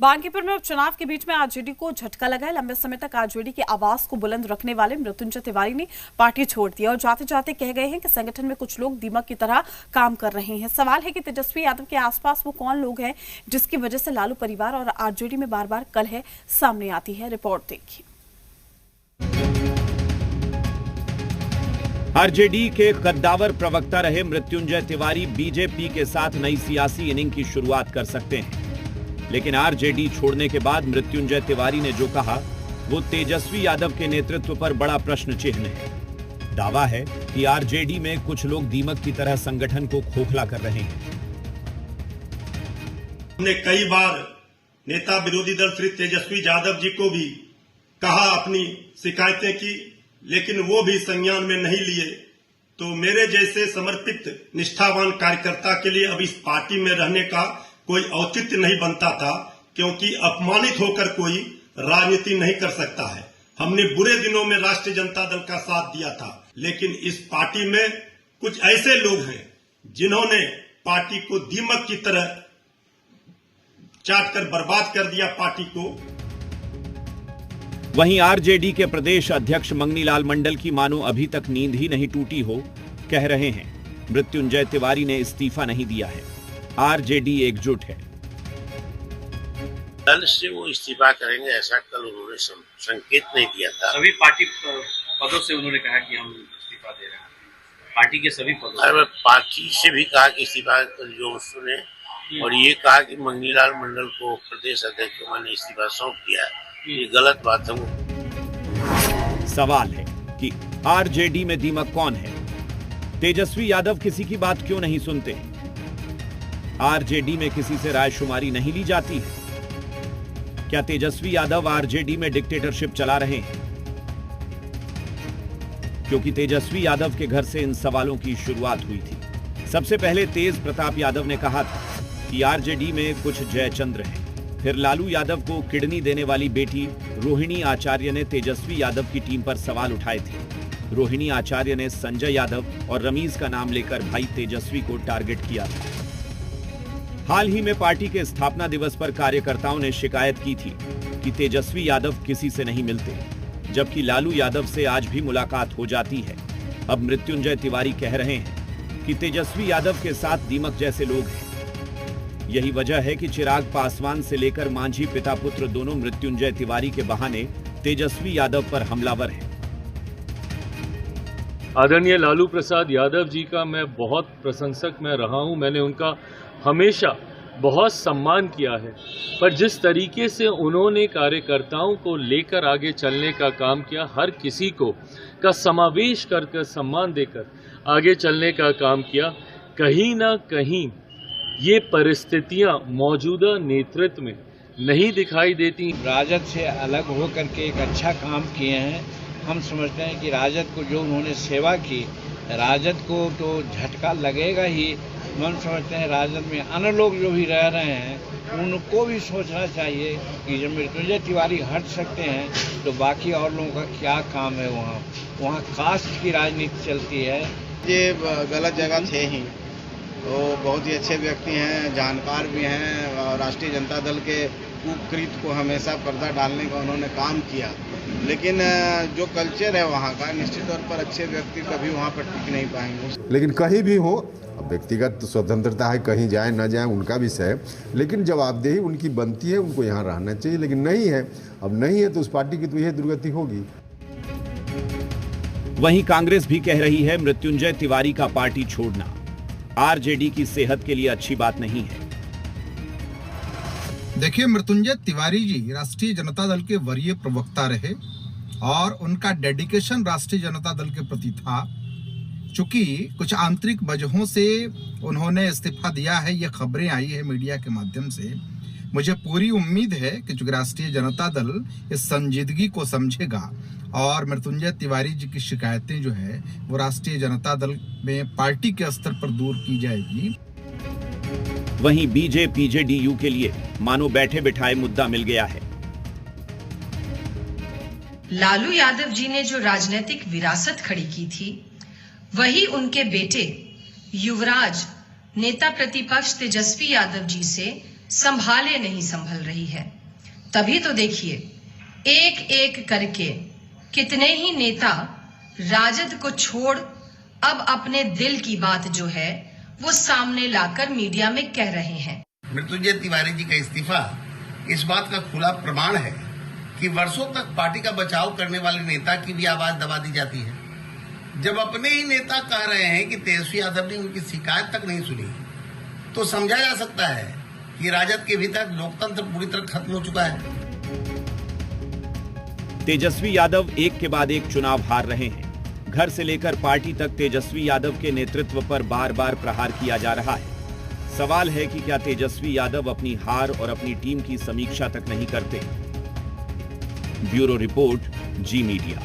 बांकीपुर में उपचुनाव के बीच में आरजेडी को झटका लगा है। लंबे समय तक आरजेडी की आवाज को बुलंद रखने वाले मृत्युंजय तिवारी ने पार्टी छोड़ दिया और जाते जाते कह गए हैं कि संगठन में कुछ लोग दीमक की तरह काम कर रहे हैं। सवाल है कि तेजस्वी यादव के आसपास वो कौन लोग हैं जिसकी वजह से लालू परिवार और आरजेडी में बार बार कलह सामने आती है। रिपोर्ट देखिए। आरजेडी के कद्दावर प्रवक्ता रहे मृत्युंजय तिवारी बीजेपी के साथ नई सियासी इनिंग की शुरुआत कर सकते हैं, लेकिन आरजेडी छोड़ने के बाद मृत्युंजय तिवारी ने जो कहा वो तेजस्वी यादव के नेतृत्व पर बड़ा प्रश्न चिन्ह है। दावा है कि आरजेडी में कुछ लोग दीमक की तरह संगठन को खोखला कर रहे हैं। हमने कई बार नेता विरोधी दल श्री तेजस्वी यादव जी को भी कहा, अपनी शिकायतें की, लेकिन वो भी संज्ञान में नहीं लिए। तो मेरे जैसे समर्पित निष्ठावान कार्यकर्ता के लिए अब इस पार्टी में रहने का कोई औचित्य नहीं बनता था, क्योंकि अपमानित होकर कोई राजनीति नहीं कर सकता है। हमने बुरे दिनों में राष्ट्रीय जनता दल का साथ दिया था, लेकिन इस पार्टी में कुछ ऐसे लोग हैं जिन्होंने पार्टी को दीमक की तरह चाट कर बर्बाद कर दिया पार्टी को। वहीं आरजेडी के प्रदेश अध्यक्ष मंगनीलाल मंडल की मानो अभी तक नींद ही नहीं टूटी हो। कह रहे हैं मृत्युंजय तिवारी ने इस्तीफा नहीं दिया है, आरजेडी एकजुट है। दल से वो इस्तीफा करेंगे ऐसा कल उन्होंने संकेत नहीं दिया था। सभी पार्टी पदों से उन्होंने कहा कि हम इस्तीफा दे रहे हैं, पार्टी के सभी पदों। अरे पार्टी से भी कहा कि इस्तीफा जो सुने, और ये कहा कि मंगनीलाल मंडल को प्रदेश अध्यक्ष को मैंने इस्तीफा सौंप दिया। ये गलत बात है। सवाल है कि आरजेडी में दीमक कौन है? तेजस्वी यादव किसी की बात क्यों नहीं सुनते? आरजेडी में किसी से रायशुमारी नहीं ली जाती है? क्या तेजस्वी यादव आरजेडी में डिक्टेटरशिप चला रहे हैं? क्योंकि तेजस्वी यादव के घर से इन सवालों की शुरुआत हुई थी। सबसे पहले तेज प्रताप यादव ने कहा था कि आरजेडी में कुछ जयचंद्र हैं। फिर लालू यादव को किडनी देने वाली बेटी रोहिणी आचार्य ने तेजस्वी यादव की टीम पर सवाल उठाए थे। रोहिणी आचार्य ने संजय यादव और रमीज का नाम लेकर भाई तेजस्वी को टारगेट किया था। हाल ही में पार्टी के स्थापना दिवस पर कार्यकर्ताओं ने शिकायत की थी कि तेजस्वी यादव किसी से नहीं मिलते, जबकि लालू यादव से आज भी मुलाकात हो जाती है। अब मृत्युंजय तिवारी कह रहे हैं कि तेजस्वी यादव के साथ दीमक जैसे लोग हैं। यही वजह है कि चिराग पासवान से लेकर मांझी पिता पुत्र दोनों मृत्युंजय तिवारी के बहाने तेजस्वी यादव पर हमलावर हैं। आदरणीय लालू प्रसाद यादव जी का मैं बहुत प्रशंसक मैं रहा हूं। मैंने उनका हमेशा बहुत सम्मान किया है, पर जिस तरीके से उन्होंने कार्यकर्ताओं को लेकर आगे चलने का काम किया, हर किसी को का समावेश करके सम्मान देकर आगे चलने का काम किया, कहीं ना कहीं ये परिस्थितियां मौजूदा नेतृत्व में नहीं दिखाई देती। राजद से अलग होकर के एक अच्छा काम किए हैं। हम समझते हैं कि राजद को जो उन्होंने सेवा की, राजद को तो झटका लगेगा ही। हम समझते हैं राजद में अन्य लोग जो भी रह रहे हैं उनको भी सोचना चाहिए कि जब मृत्युंजय तिवारी हट सकते हैं तो बाकी और लोगों का क्या काम है। वहाँ कास्ट की राजनीति चलती है। ये गलत जगह थे ही। वो बहुत ही अच्छे व्यक्ति हैं, जानकार भी हैं, और राष्ट्रीय जनता दल के कुकृत को हमेशा पर्दा डालने का उन्होंने काम किया। लेकिन जो कल्चर है वहाँ का, निश्चित तौर पर अच्छे व्यक्ति कभी वहाँ पर टिक नहीं पाएंगे। लेकिन कहीं भी हो, व्यक्तिगत स्वतंत्रता है, कहीं जाए न जाए उनका विषय है, लेकिन जवाबदेही उनकी बनती है, उनको यहाँ रहना चाहिए। लेकिन नहीं है, अब नहीं है तो उस पार्टी की तो यह दुर्गति होगी। वहीं कांग्रेस भी कह रही है मृत्युंजय तिवारी का पार्टी छोड़ना आरजेडी की सेहत के लिए अच्छी बात नहीं है। देखिए, मृत्युंजय तिवारी जी राष्ट्रीय जनता दल के वरीय प्रवक्ता रहे और उनका डेडिकेशन राष्ट्रीय जनता दल के प्रति था। चूंकि कुछ आंतरिक वजहों से उन्होंने इस्तीफा दिया है, ये खबरें आई है मीडिया के माध्यम से। मुझे पूरी उम्मीद है कि चूंकि राष्ट्रीय जनता दल इस संजीदगी को समझेगा और मृत्युंजय तिवारी जी की शिकायतें जो है वो राष्ट्रीय जनता दल में पार्टी के स्तर पर दूर की जाएगी। वहीं बीजेपी जेडीयू के लिए मानो बैठे बिठाए मुद्दा मिल गया है। लालू यादव जी ने जो राजनीतिक विरासत खड़ी की थी, वही उनके बेटे युवराज नेता प्रतिपक्ष तेजस्वी यादव जी से संभाले नहीं संभल रही है। तभी तो देखिए, एक एक करके कितने ही नेता राजद को छोड़ अब अपने दिल की बात जो है वो सामने लाकर मीडिया में कह रहे हैं। मृत्युंजय तिवारी जी का इस्तीफा इस बात का खुला प्रमाण है कि वर्षों तक पार्टी का बचाव करने वाले नेता की भी आवाज दबा दी जाती है। जब अपने ही नेता कह रहे हैं कि तेजस्वी यादव ने उनकी शिकायत तक नहीं सुनी, तो समझा जा सकता है कि राजद के भीतर लोकतंत्र पूरी तरह खत्म हो चुका है। तेजस्वी यादव एक के बाद एक चुनाव हार रहे हैं। घर से लेकर पार्टी तक तेजस्वी यादव के नेतृत्व पर बार बार प्रहार किया जा रहा है। सवाल है कि क्या तेजस्वी यादव अपनी हार और अपनी टीम की समीक्षा तक नहीं करते? ब्यूरो रिपोर्ट, जी मीडिया।